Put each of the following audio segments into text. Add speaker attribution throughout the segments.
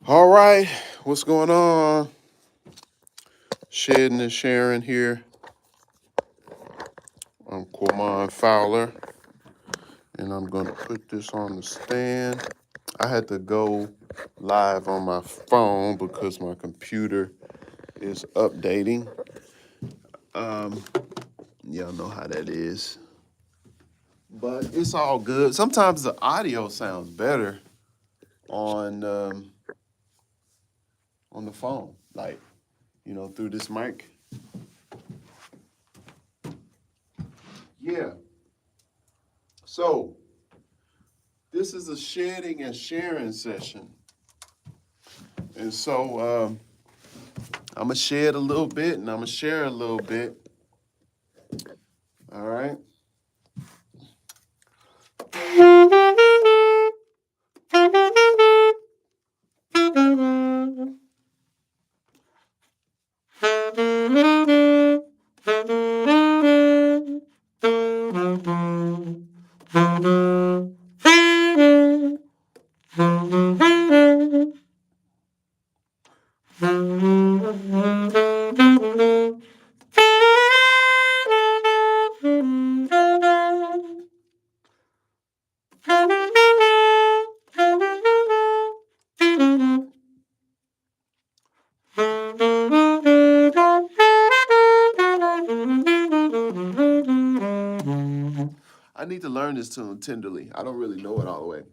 Speaker 1: All right, what's going on? Shedding and sharing here. I'm Quamon Fowler, and I'm going to put this on the stand. I had to go live on my phone because my computer is updating. Um, y'all know how that is, but it's all good. Sometimes the audio sounds better on on the phone, like through this mic. Yeah. So this is a shedding and sharing session. And so I'm going to shed a little bit and I'm going to share a little bit. All right. I need to learn this tune tenderly. I don't really know it all the way.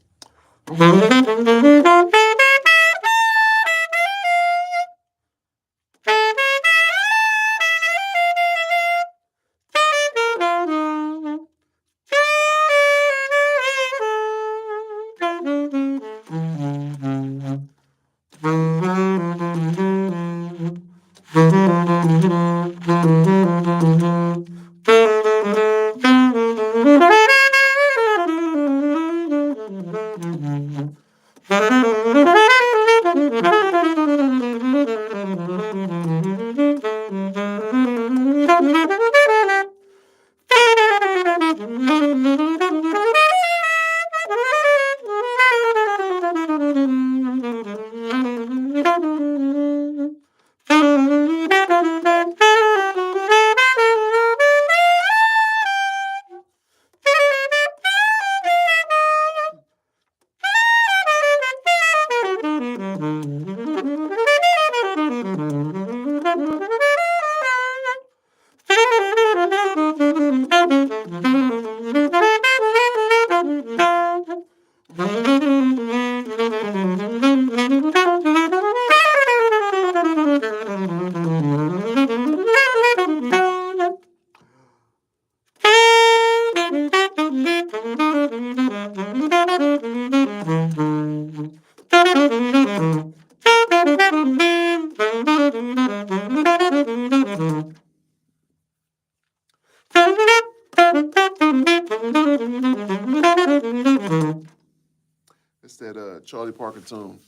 Speaker 1: It's that Charlie Parker tune.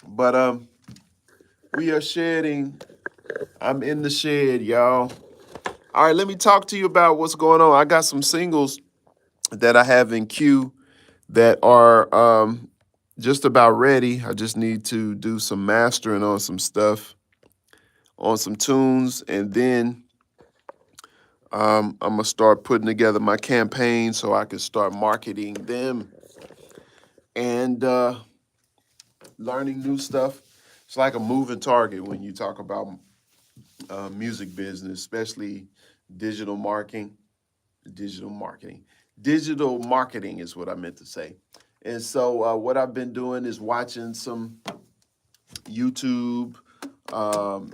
Speaker 1: But we are shedding. I'm in the shed, y'all. All right, let me talk to you about what's going on. I got some singles that I have in queue that are just about ready. I just need to do some mastering on some stuff, on some tunes, and then I'm gonna start putting together my campaign so I can start marketing them and learning new stuff. It's like a moving target when you talk about music business, especially digital marketing. Digital marketing. Digital marketing is what I meant to say. And so what I've been doing is watching some YouTube, um,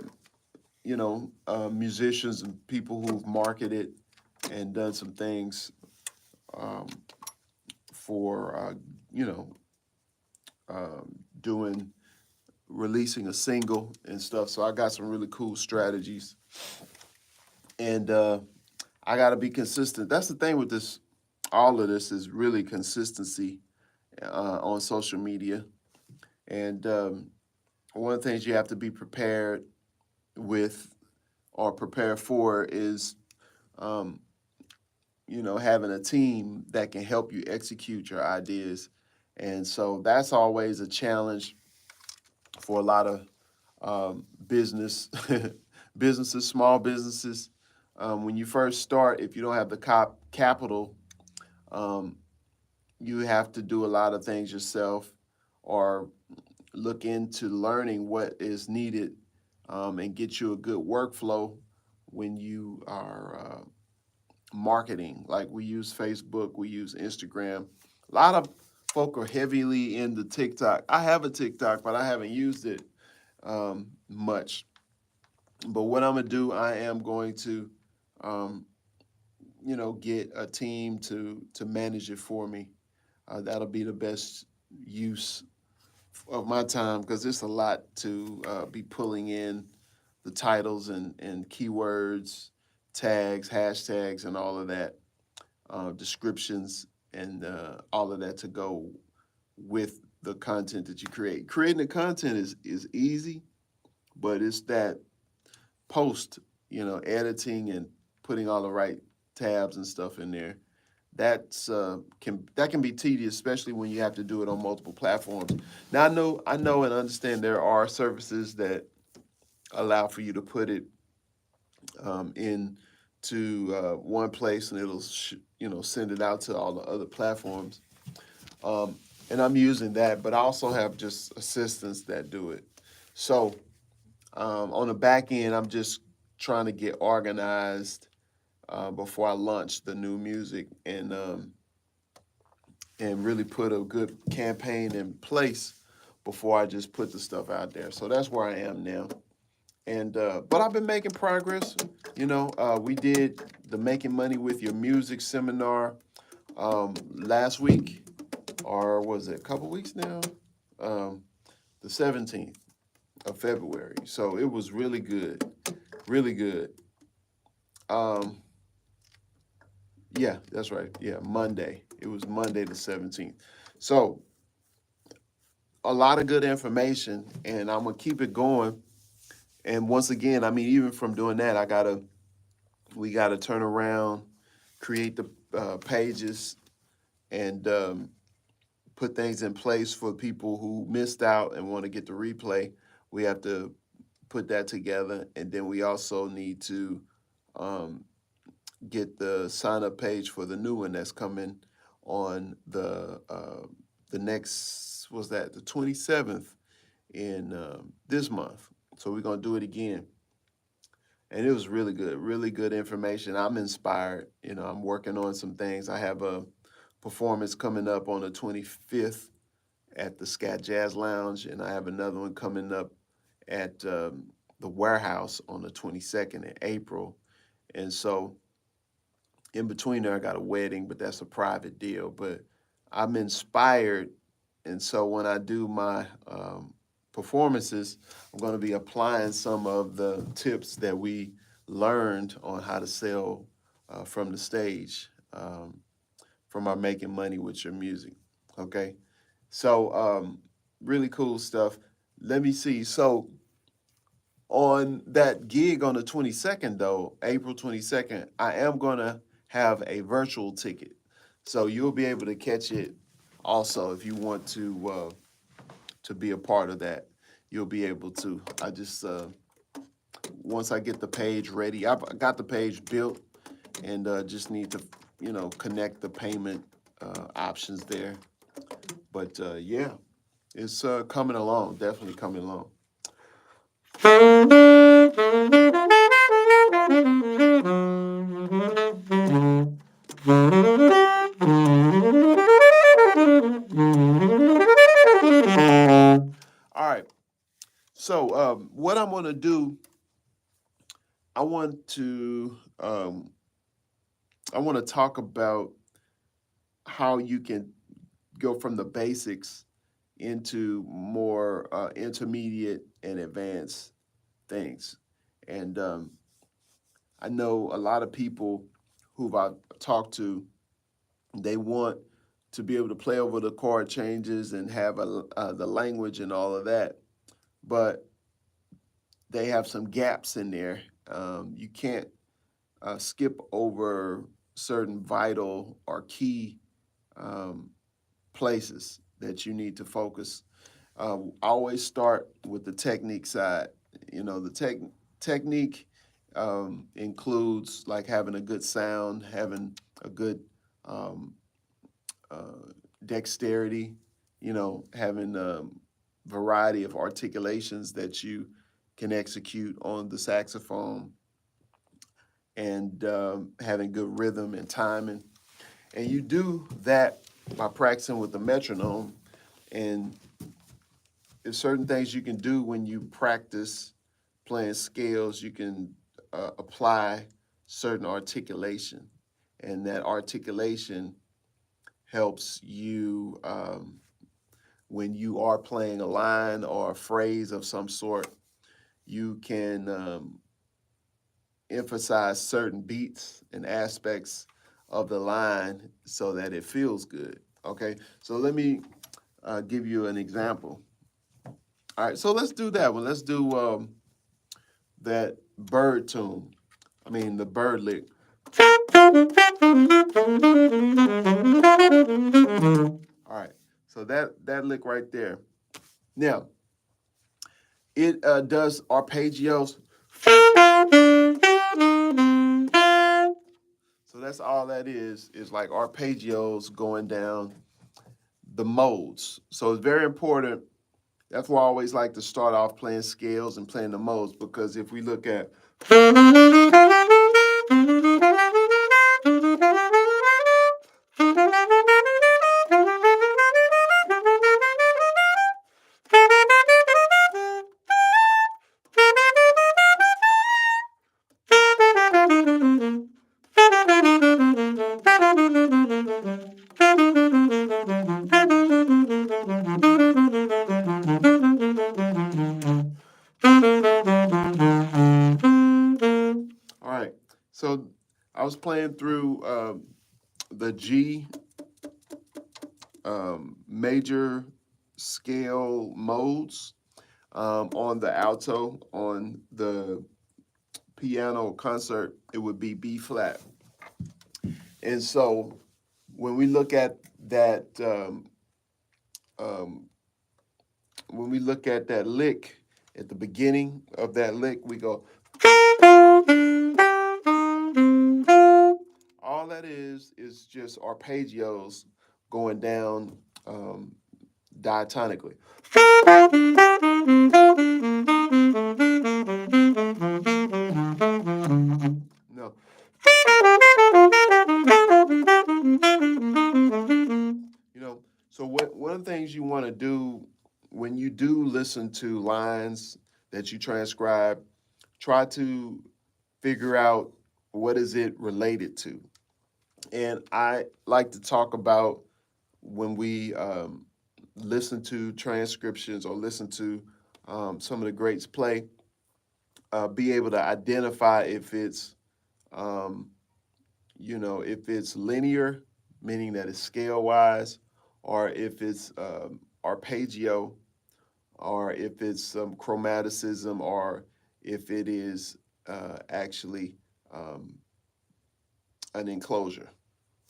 Speaker 1: musicians and people who've marketed and done some things um, for, doing, releasing a single and stuff. So I got some really cool strategies. And I got to be consistent. That's the thing with this, all of this is really consistency on social media. And one of the things you have to be prepared with or prepare for is, um, having a team that can help you execute your ideas. And so that's always a challenge for a lot of business businesses, small businesses. When you first start, if you don't have the capital, um, you have to do a lot of things yourself, or look into learning what is needed, and get you a good workflow when you are marketing. Like we use Facebook, we use Instagram. A lot of folk are heavily into TikTok. I have a TikTok, but I haven't used it much. But what I'm gonna do, I am going to, um, get a team to manage it for me. That'll be the best use of my time because it's a lot to be pulling in the titles and keywords, tags, hashtags, and all of that, descriptions, and all of that to go with the content that you create. Creating the content is easy, but it's that post, editing and putting all the right tabs and stuff in there. That can be tedious, especially when you have to do it on multiple platforms. Now I know and understand there are services that allow for you to put it in to one place and it'll send it out to all the other platforms. Um, and I'm using that, but I also have just assistants that do it. So on the back end, I'm just trying to get organized before I launch the new music, and really put a good campaign in place before I just put the stuff out there. So that's where I am now. And but I've been making progress. We did the Making Money with Your Music seminar last week, or was it a couple weeks now? Um, the 17th of February. So it was really good, really good. Um, yeah, that's right. Yeah, Monday. It was Monday the 17th. So a lot of good information, and I'm gonna keep it going. And once again, I mean, even from doing that, we gotta turn around, create the pages, and put things in place for people who missed out and want to get the replay. We have to put that together, and then we also need to um, get the sign up page for the new one that's coming on the next, was that the 27th in this month. So we're gonna do it again, and it was really good information. I'm inspired. I'm working on some things. I have a performance coming up on the 25th at the Scat Jazz Lounge, and I have another one coming up at the Warehouse on the 22nd in April. And so in between there, I got a wedding, but that's a private deal. But I'm inspired, and so when I do my performances, I'm going to be applying some of the tips that we learned on how to sell from the stage, from our Making Money with Your Music. Okay, so really cool stuff. Let me see. So on that gig on the 22nd, though, April 22nd, I am going to have a virtual ticket. So you'll be able to catch it also if you want to be a part of that. You'll be able to. I just once I get the page ready, I've got the page built, and just need to connect the payment options there. But yeah, it's coming along, definitely coming along. All right. So what I'm going to do, I want to talk about how you can go from the basics into more intermediate and advanced things. And I know a lot of people who I've talked to, they want to be able to play over the chord changes and have the language and all of that, but they have some gaps in there. You can't skip over certain vital or key um, places that you need to focus. I always start with the technique side. You know, the technique includes like having a good sound, having a good um, uh, dexterity, you know, having variety of articulations that you can execute on the saxophone, and having good rhythm and timing. And you do that by practicing with the metronome. And there's certain things you can do when you practice playing scales. You can apply certain articulation, and that articulation helps you when you are playing a line or a phrase of some sort. You can emphasize certain beats and aspects of the line so that it feels good. Okay, so let me give you an example. All right, so let's do that one. Let's do that bird tune. I mean, the bird lick. All right, so that lick right there. Now, it does arpeggios. So that's all that is like arpeggios going down the modes. So it's very important. That's why I always like to start off playing scales and playing the modes, because if we look at all right, so I was playing through the G major scale modes on the alto. On the piano concert, it would be B flat. And so when we look at that, um, when we look at that lick at the beginning of that lick, we go. All that is just arpeggios going down diatonically. No. You know, so one of the things you want to do when you do listen to lines that you transcribe, try to figure out what is it related to. And I like to talk about when we listen to transcriptions or listen to some of the greats play, be able to identify if it's um, if it's linear, meaning that it's scale wise, or if it's arpeggio, or if it's some chromaticism, or if it is actually um, an enclosure.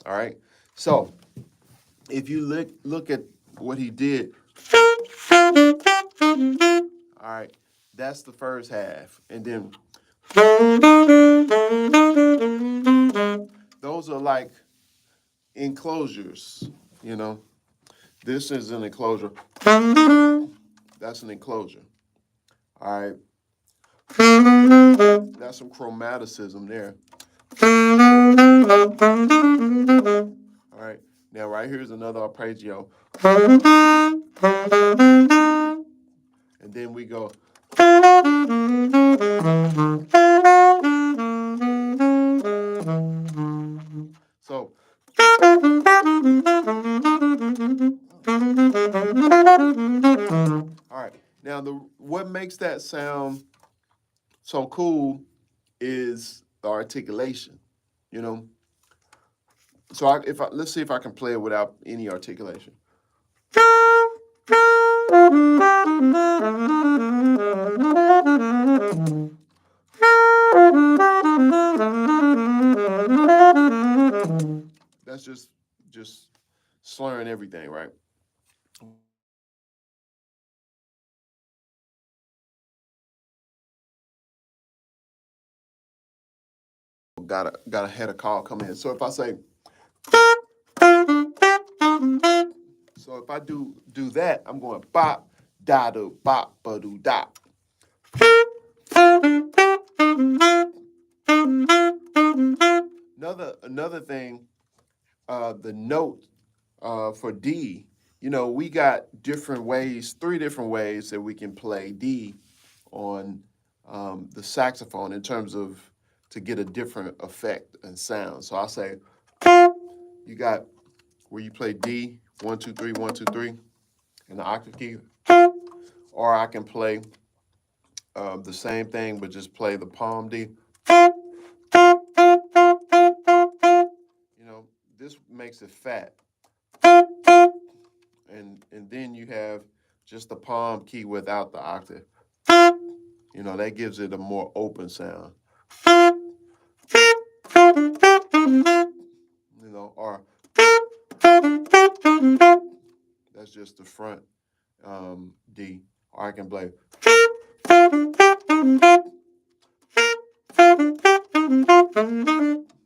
Speaker 1: All right. So if you look at what he did, all right, that's the first half, and then those are like enclosures. You know, this is an enclosure. That's an enclosure. All right. That's some chromaticism there. All right. Now, right here's another arpeggio. And then we go. So, all right. Now, the what makes that sound so cool is the articulation. You know. So, let's see if I can play it without any articulation. That's just slurring everything, right? got a head of call come in. So if I say, so if I do that, I'm going bop, da do, bop, ba do, da. Another thing, the note for D, you know, we got different ways, 3 different ways that we can play D on the saxophone in terms of to get a different effect and sound. So I say, you got where you play D, 1, 2, 3, 1, 2, 3, in the octave key, or I can play the same thing but just play the palm D. You know, this makes it fat. And then you have just the palm key without the octave. You know, that gives it a more open sound. You know, or that's just the front D. Or I can play.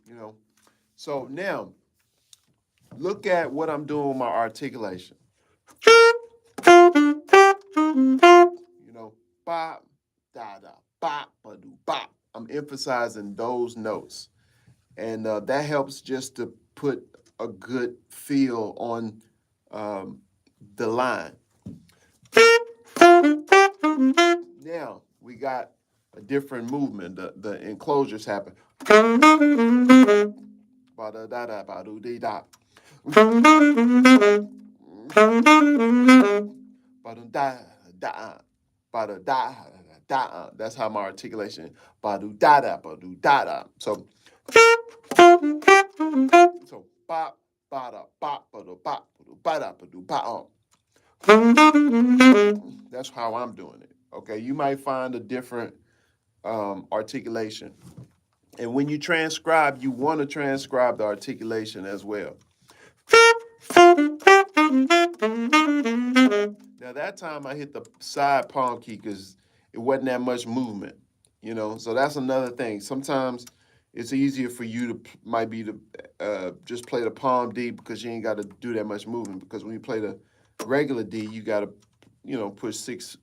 Speaker 1: You know, so now look at what I'm doing with my articulation. You know, bop, da da, bop, ba do, bop. I'm emphasizing those notes, and that helps just to put a good feel on the line. Now we got a different movement. The enclosures happen. Ba da da da ba do dee da. Ba do da da. Ba da da da. That's how my articulation. Ba do da da ba do da da. So bop ba da bop ba do bop ba da ba do bop. That's how I'm doing it. Okay, you might find a different articulation. And when you transcribe, you want to transcribe the articulation as well. Now that time I hit the side palm key because it wasn't that much movement, you know. So that's another thing. Sometimes it's easier for you to might be to just play the palm D because you ain't got to do that much movement. Because when you play the regular D, you got to, you know, push six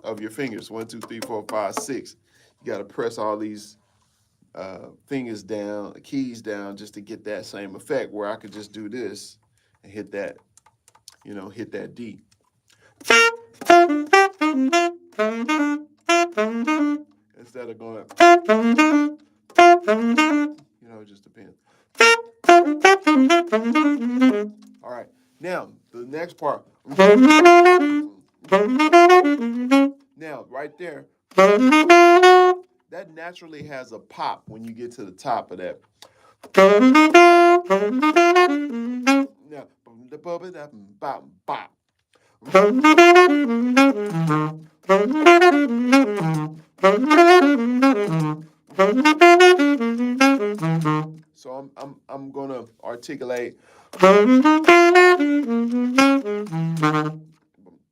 Speaker 1: of your fingers. 1, 2, 3, 4, 5, 6. You got to press all these fingers down, keys down, just to get that same effect. Where I could just do this and hit that, you know, hit that D. Instead of going, you know, it just depends. All right, now the next part. Now, right there, that naturally has a pop when you get to the top of that. Now, so I'm gonna articulate,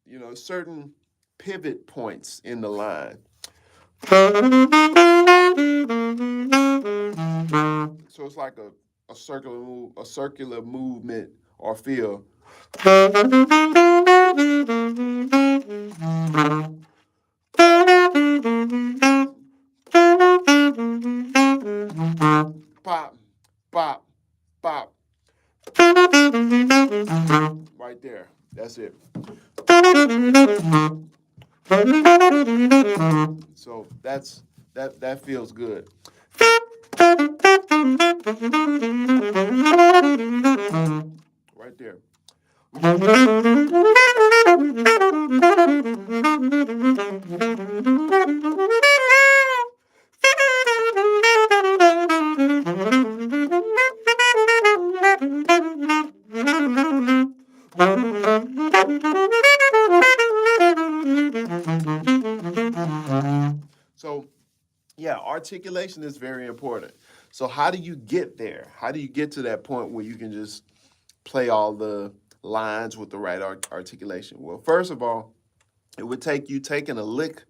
Speaker 1: you know, certain pivot points in the line. So it's like a circular movement or feel. Pop, pop, pop. Right there. That's it. So that feels good. Right there. So, yeah, articulation is very important. So how do you get there? How do you get to that point where you can just play all the lines with the right articulation? Well, first of all, it would take you taking a lick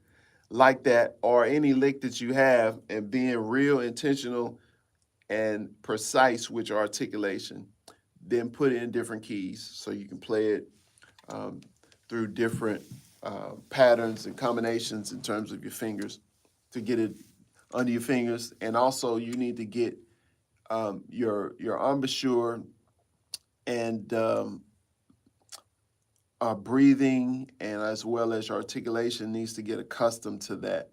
Speaker 1: like that, or any lick that you have, and being real intentional and precise with your articulation. Then put it in different keys so you can play it um, through different patterns and combinations in terms of your fingers to get it under your fingers. And also, you need to get your embouchure and breathing, and as well as your articulation needs to get accustomed to that.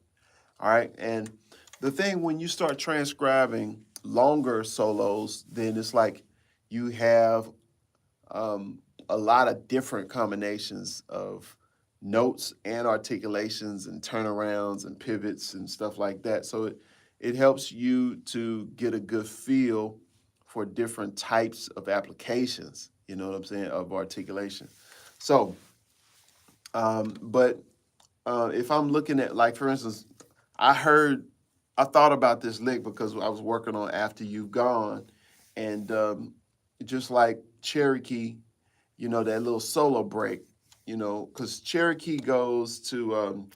Speaker 1: All right. And the thing, when you start transcribing longer solos, then it's like you have a lot of different combinations of notes and articulations and turnarounds and pivots and stuff like that. So it helps you to get a good feel for different types of applications, you know what I'm saying, of articulation. So, but if I'm looking at, like, for instance, I thought about this lick because I was working on After You've Gone, and just like Cherokee, you know, that little solo break, you know, because Cherokee goes to,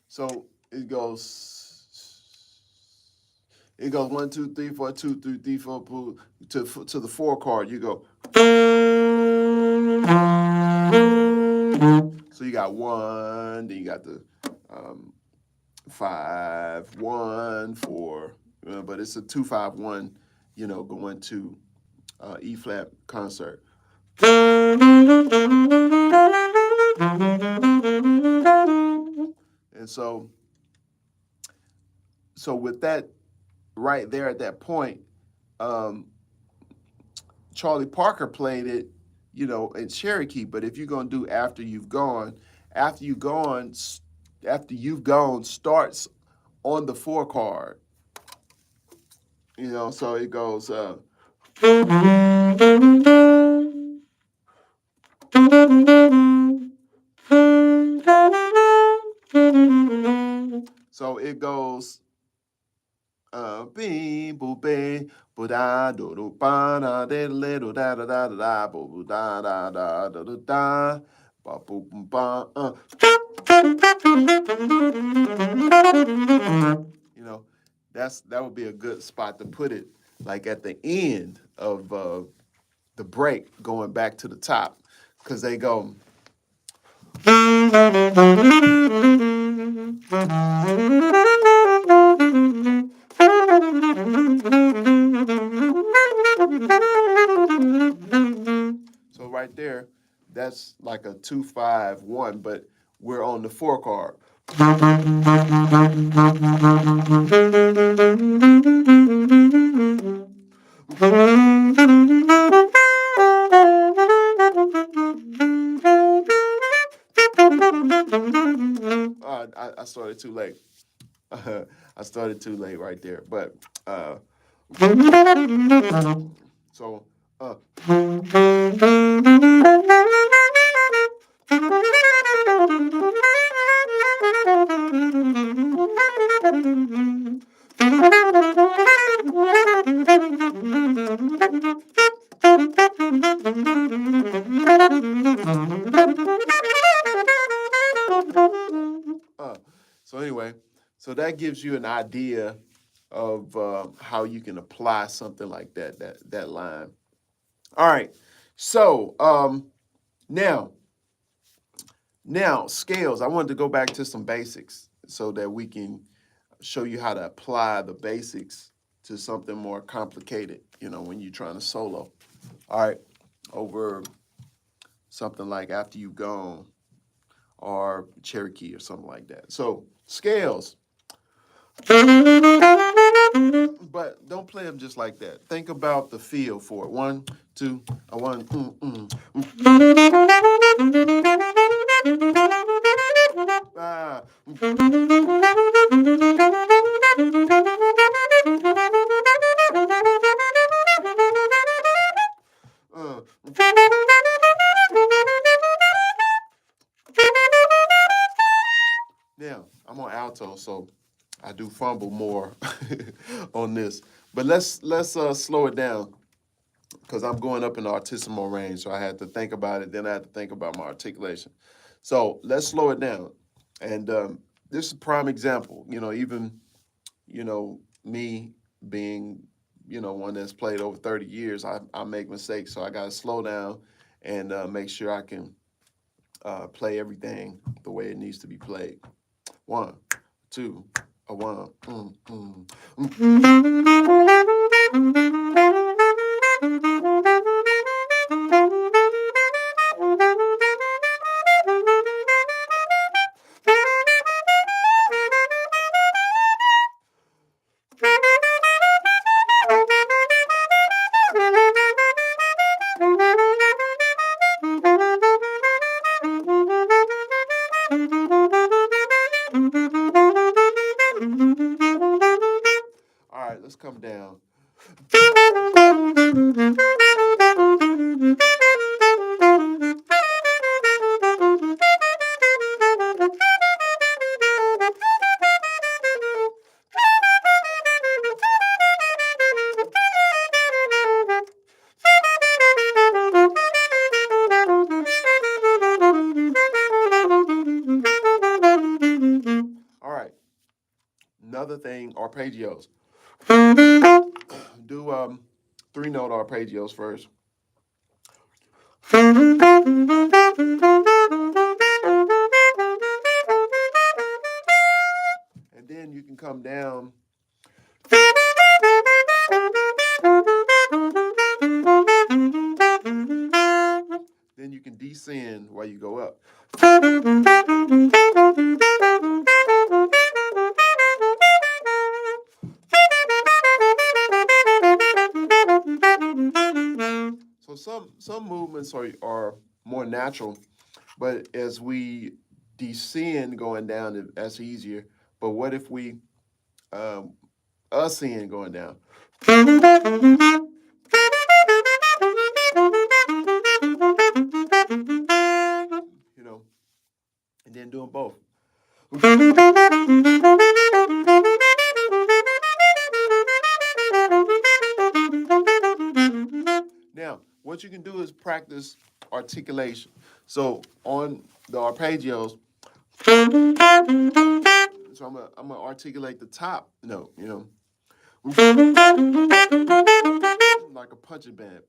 Speaker 1: so it goes 1, 2, 3, 4, 2, 3, 3, 4, to the 4 chord. You go. So you got 1, then you got the 5, 1, 4, but it's a 2, 5, 1. You know, going to E flat concert. And so with that right there at that point, um, Charlie Parker played it, you know, in Cherokee. But if you're gonna do after you've gone starts on the 4 chord, you know. So it goes. So it goes. Beep boop be bo da do do ba da de le do da da da da da bo da da da da da da ba boop ba. You know, that would be a good spot to put it, like at the end of the break, going back to the top, because they go. So right there, that's like a 2, 5, 1, but we're on the 4 chord. I started too late. I started too late right there, but so. So anyway, so that gives you an idea of how you can apply something like that line. All right. So now scales. I wanted to go back to some basics so that we can show you how to apply the basics to something more complicated, you know, when you're trying to solo. All right. Over something like After You've Gone or Cherokee or something like that. So scales. But don't play them just like that. Think about the feel for it. 1, 2, 1. Ah. Now, I'm on alto, so I do fumble more on this. But let's slow it down because I'm going up in the artissimo range, so I had to think about it. Then I had to think about my articulation. So let's slow it down. And this is a prime example. Even me being one that's played over 30 years, I make mistakes, so I got to slow down and make sure I can play everything the way it needs to be played. One, two, a one. All right, let's come down. All right, another thing, arpeggios. Do 3-note arpeggios first. And then you can come down. Then you can descend while you go up. So some movements are more natural, but as we descend going down, that's easier. But what if we ascend going down? You know, and then doing both. Now, what you can do is practice articulation. So on the arpeggios, so I'm gonna articulate the top note, like a punching band.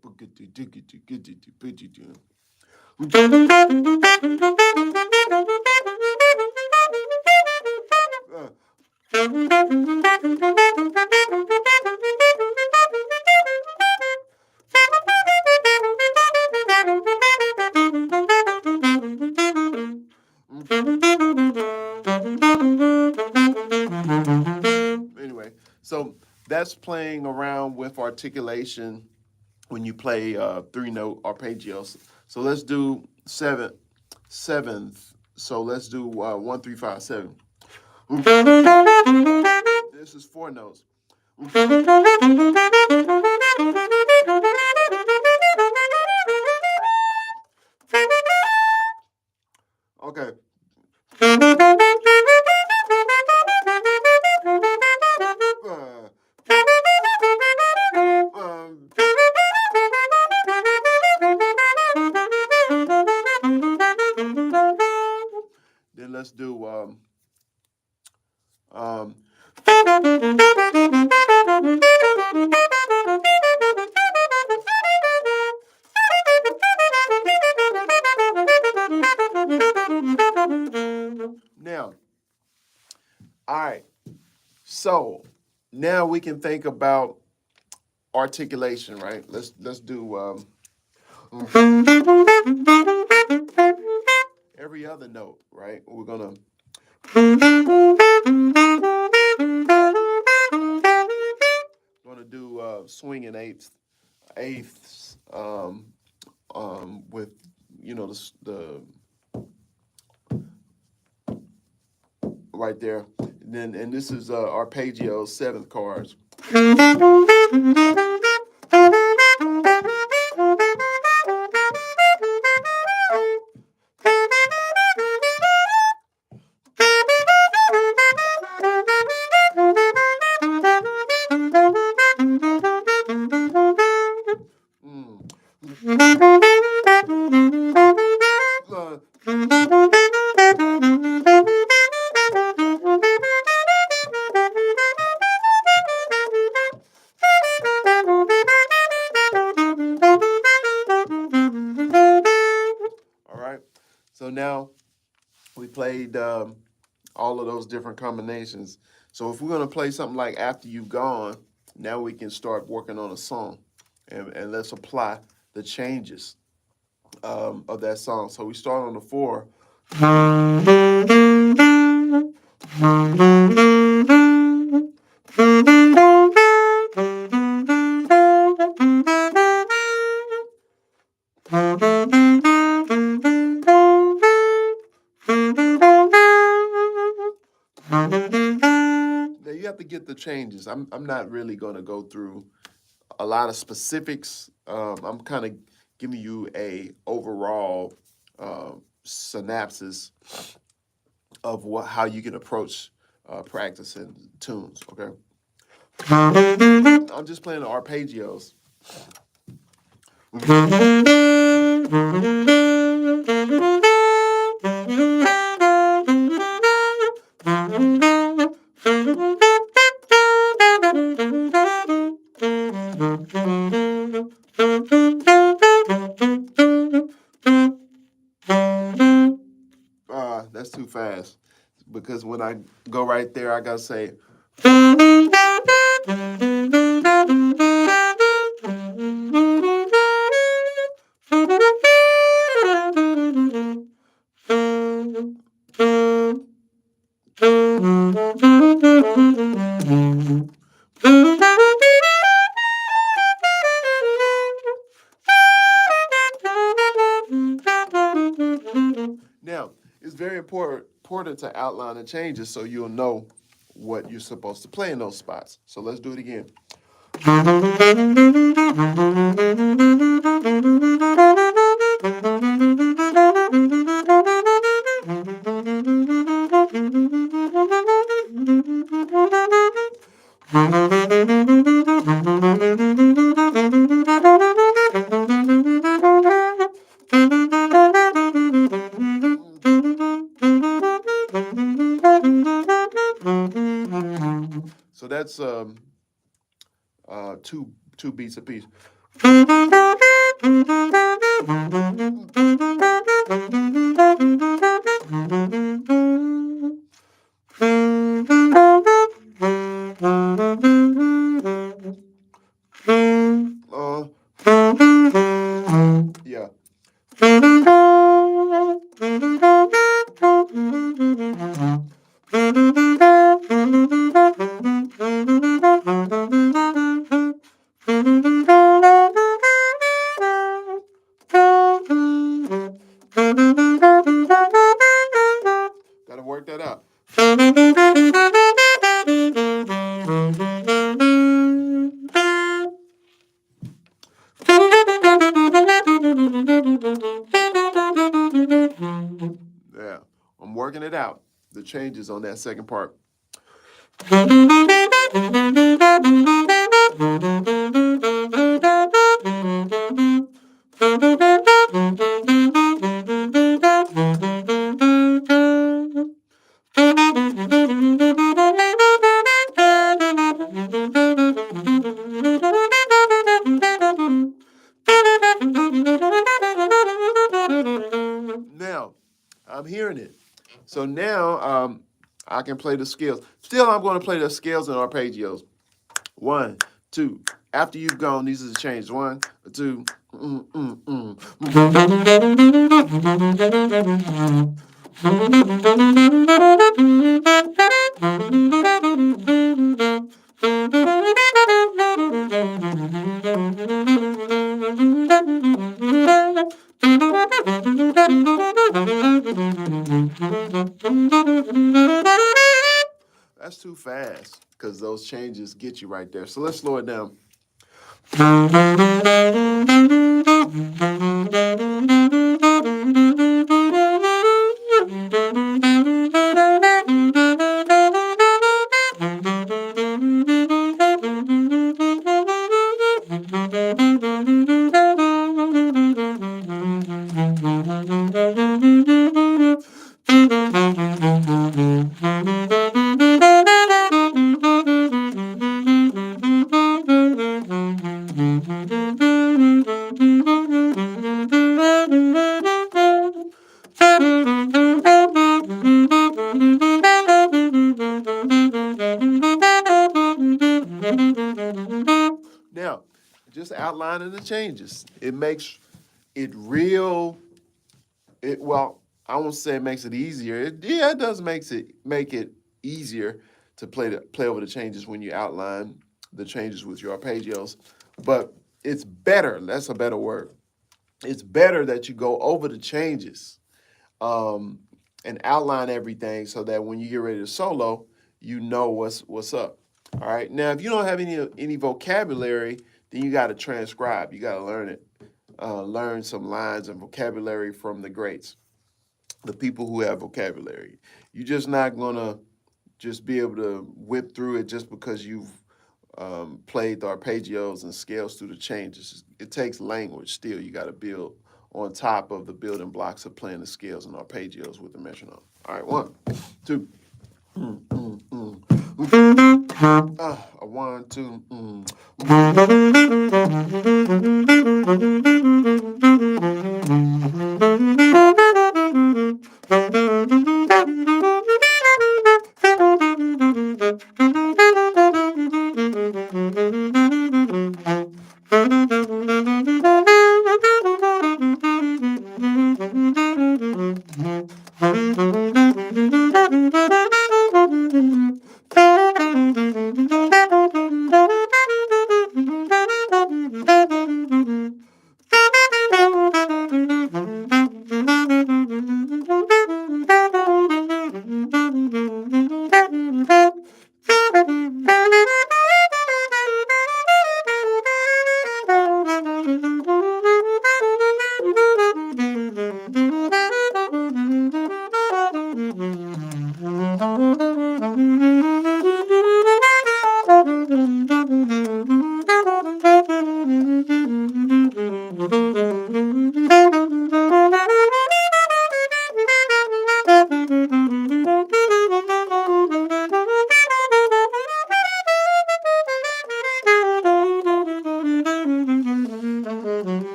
Speaker 1: Anyway, so that's playing around with articulation when you play 3-note arpeggios. So let's do seventh. So let's do 1, 3, 5, 7. This is 4 notes. Okay. Then let's do um, now, all right. So now we can think about articulation, right? Let's do every other note, right? We're gonna do swinging eighths with the right there. And this is arpeggio 7th chords. Uh, all right. So now we played all of those different combinations. So if we're gonna play something like After You've Gone, now we can start working on a song, and let's apply the changes of that song. So we start on the 4. Now you have to get the changes. I'm not really going to go through a lot of specifics. I'm kind of giving you a overall synopsis of how you can approach practicing tunes. Okay, I'm just playing the arpeggios. That's too fast because when I go right there, I gotta say. Now, it's very important to outline the changes so you'll know what you're supposed to play in those spots. So let's do it again. So that's two beats apiece. Yeah. Gotta work that out. Yeah, I'm working it out. The changes on that second part. Now, I'm hearing it. So now I can play the scales. Still, I'm going to play the scales and arpeggios. 1, 2. After you've gone, these are the changes. 1, 2. That's too fast because those changes get you right there. So let's slow it down. outlining the changes. It makes it real. Well, I won't say it makes it easier. It does make it easier to play over the changes when you outline the changes with your arpeggios. But it's better. That's a better word. It's better that you go over the changes and outline everything so that when you get ready to solo, you know what's up. All right. Now, if you don't have any vocabulary, then you got to transcribe. You got to learn it. Learn some lines and vocabulary from the greats, the people who have vocabulary. You're just not gonna just be able to whip through it just because you've played the arpeggios and scales through the changes. It takes language still. You got to build on top of the building blocks of playing the scales and arpeggios with the metronome. All right, 1, 2. A 1, 2.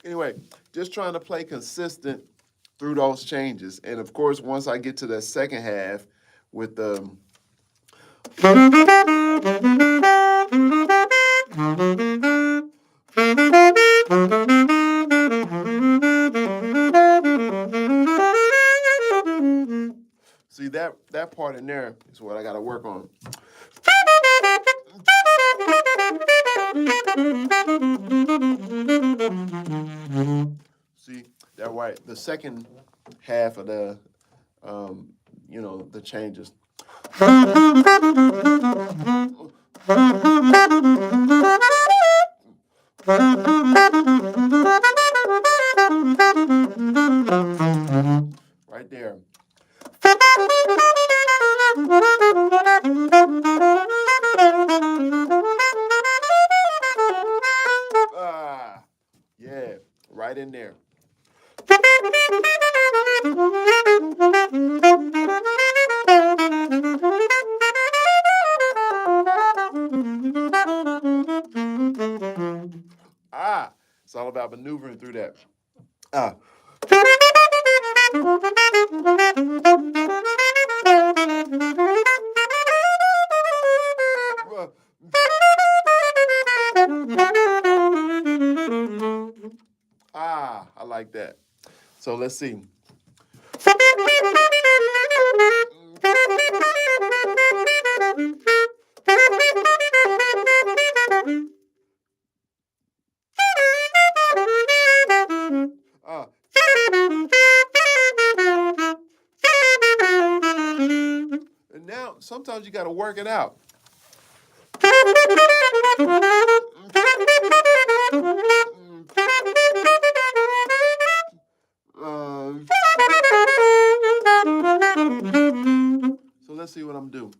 Speaker 1: Anyway, just trying to play consistent through those changes. And of course, once I get to that second half with the see that part in there is what I got to work on. See that right? The second half of the the changes. Right there. Yeah, right in there. It's all about maneuvering through that. I like that. So let's see. And now sometimes you got to work it out. what I'm doing.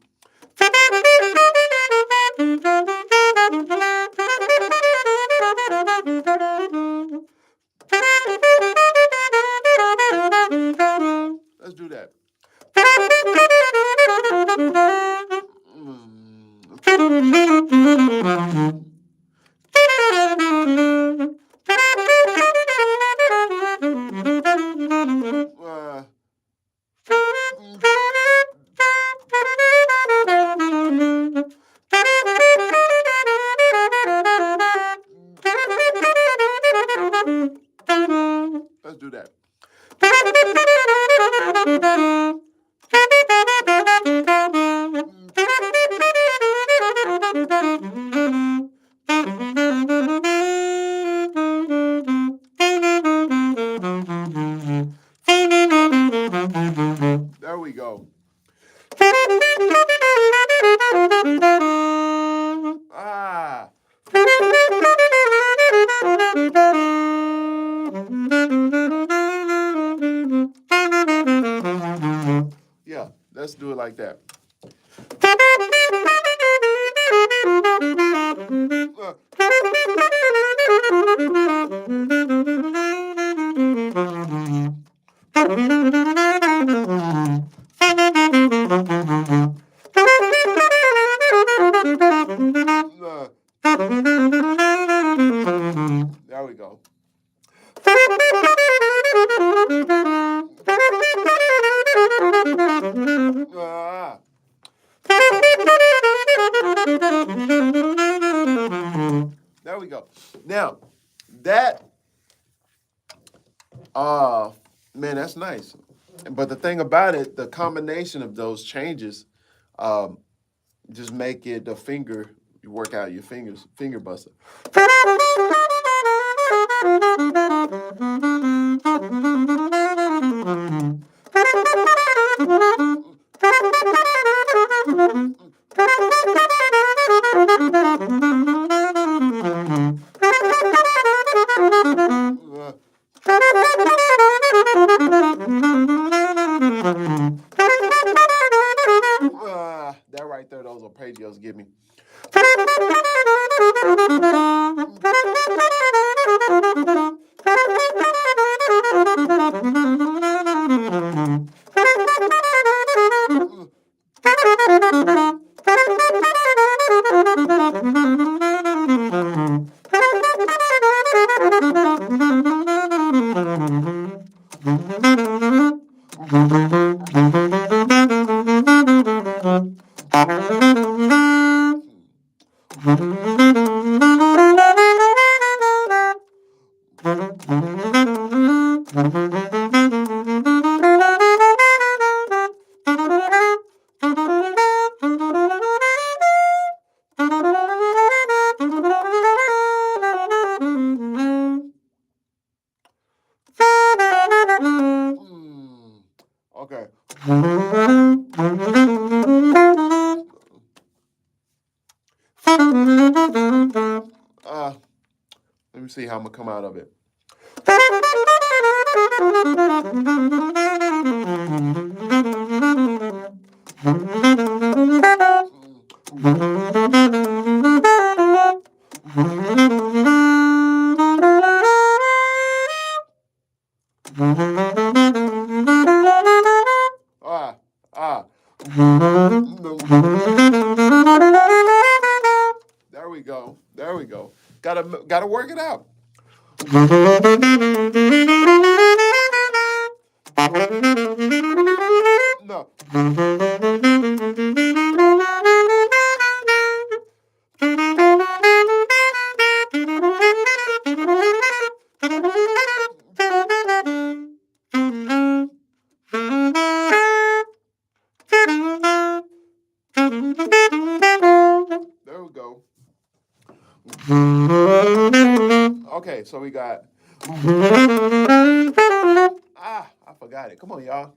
Speaker 1: Let's do that. Let's do that. There we go. Ah. Yeah, let's do it like that. There we go. There we go. Now, that, man, that's nice. But the thing about it, the combination of those changes, just make it a finger. You work out your fingers, finger buster. That right there, those Arpeggios give me. Okay. Let me see how I'm gonna come out of it. There we go. There we go. Gotta work it out. No. There we go. Okay, so we got. I forgot it. Come on, y'all.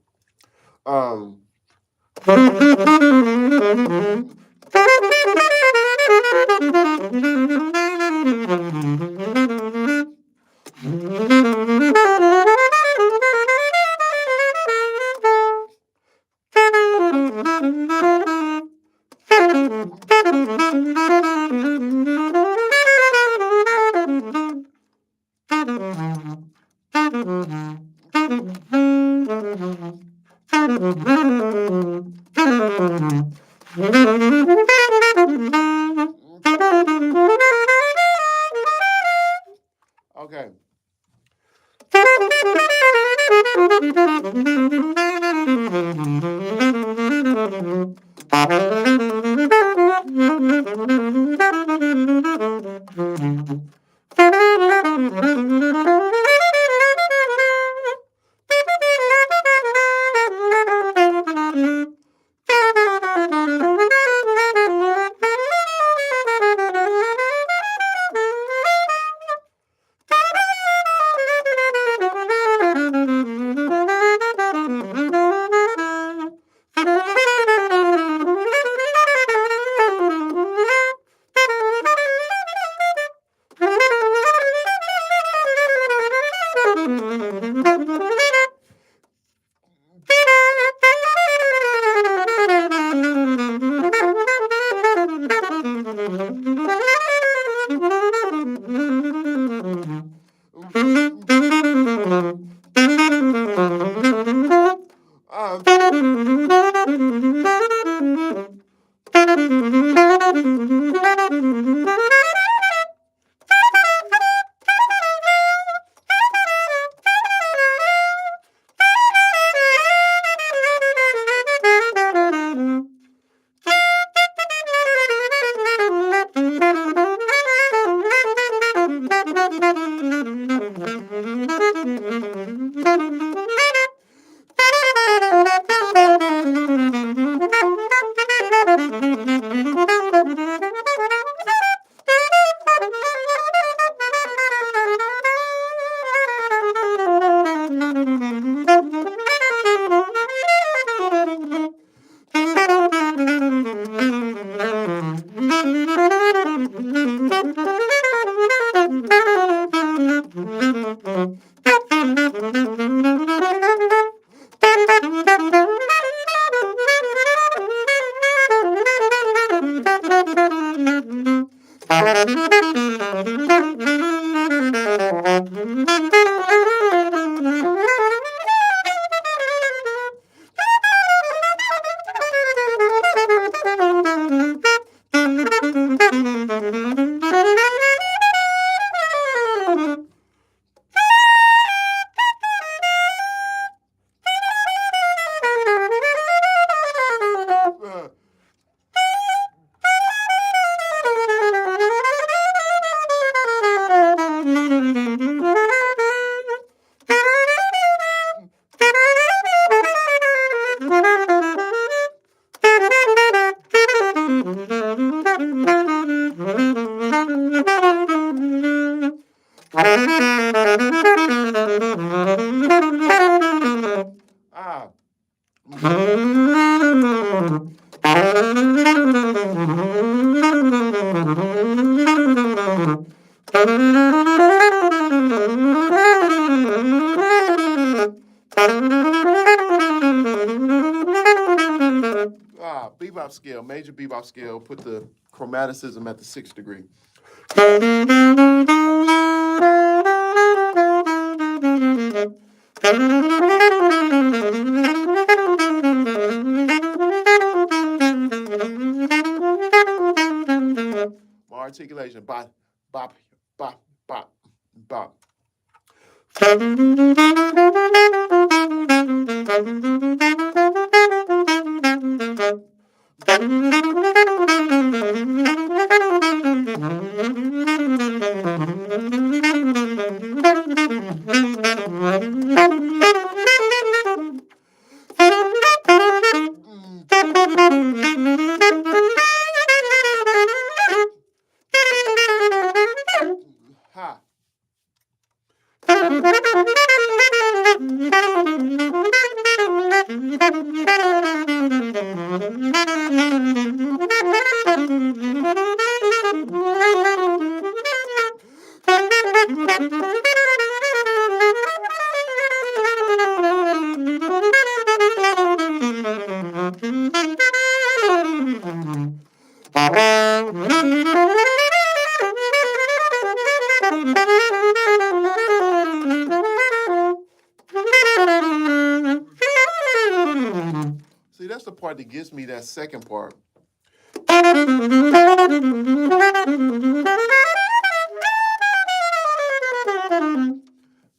Speaker 1: Okay. Ah. Bebop scale, major bebop scale, put the chromaticism at the 6th degree. More articulation, bop, bop, bop, bop, bop. Ha. part that gives me that second part.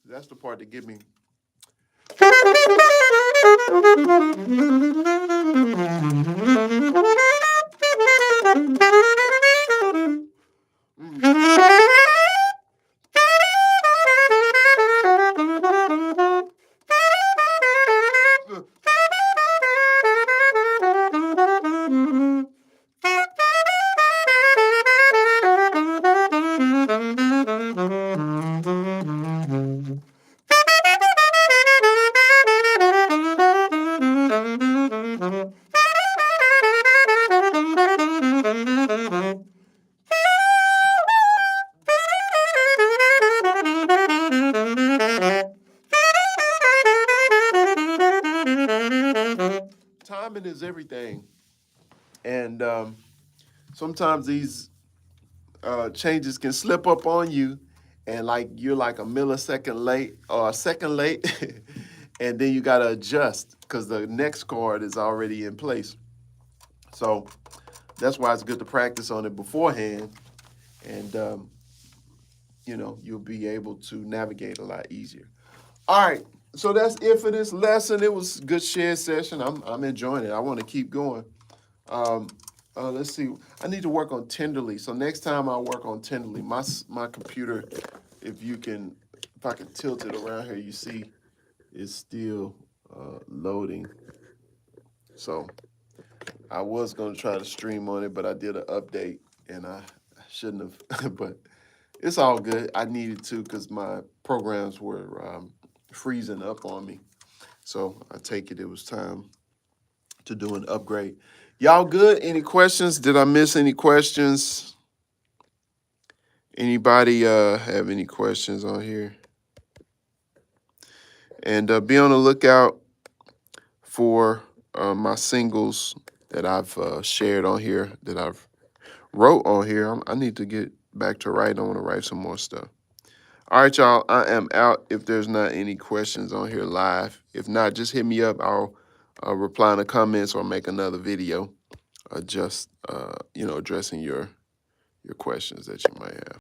Speaker 1: That's the part that gives me. Timing is everything, and sometimes these changes can slip up on you, and like you're like a millisecond late or a second late, and then you got to adjust because the next chord is already in place. So that's why it's good to practice on it beforehand, and you know, you'll be able to navigate a lot easier. All right, so that's it for this lesson. It was a good share session. I'm enjoying it. I want to keep going. Let's see. I need to work on Tenderly. So next time I'll work on Tenderly. My computer, if I can tilt it around here, you see it's still loading. So I was going to try to stream on it, but I did an update, and I shouldn't have. But it's all good. I needed to because my programs were freezing up on me. So I take it was time to do an upgrade. Y'all good? Any questions? Did I miss any questions? Anybody have any questions on here? And be on the lookout for my singles that I've shared on here, that I've wrote on here. I need to get back to writing. I want to write some more stuff. All right, y'all, I am out if there's not any questions on here live. If not, just hit me up. I'll reply in the comments or make another video just, you know, addressing your questions that you might have.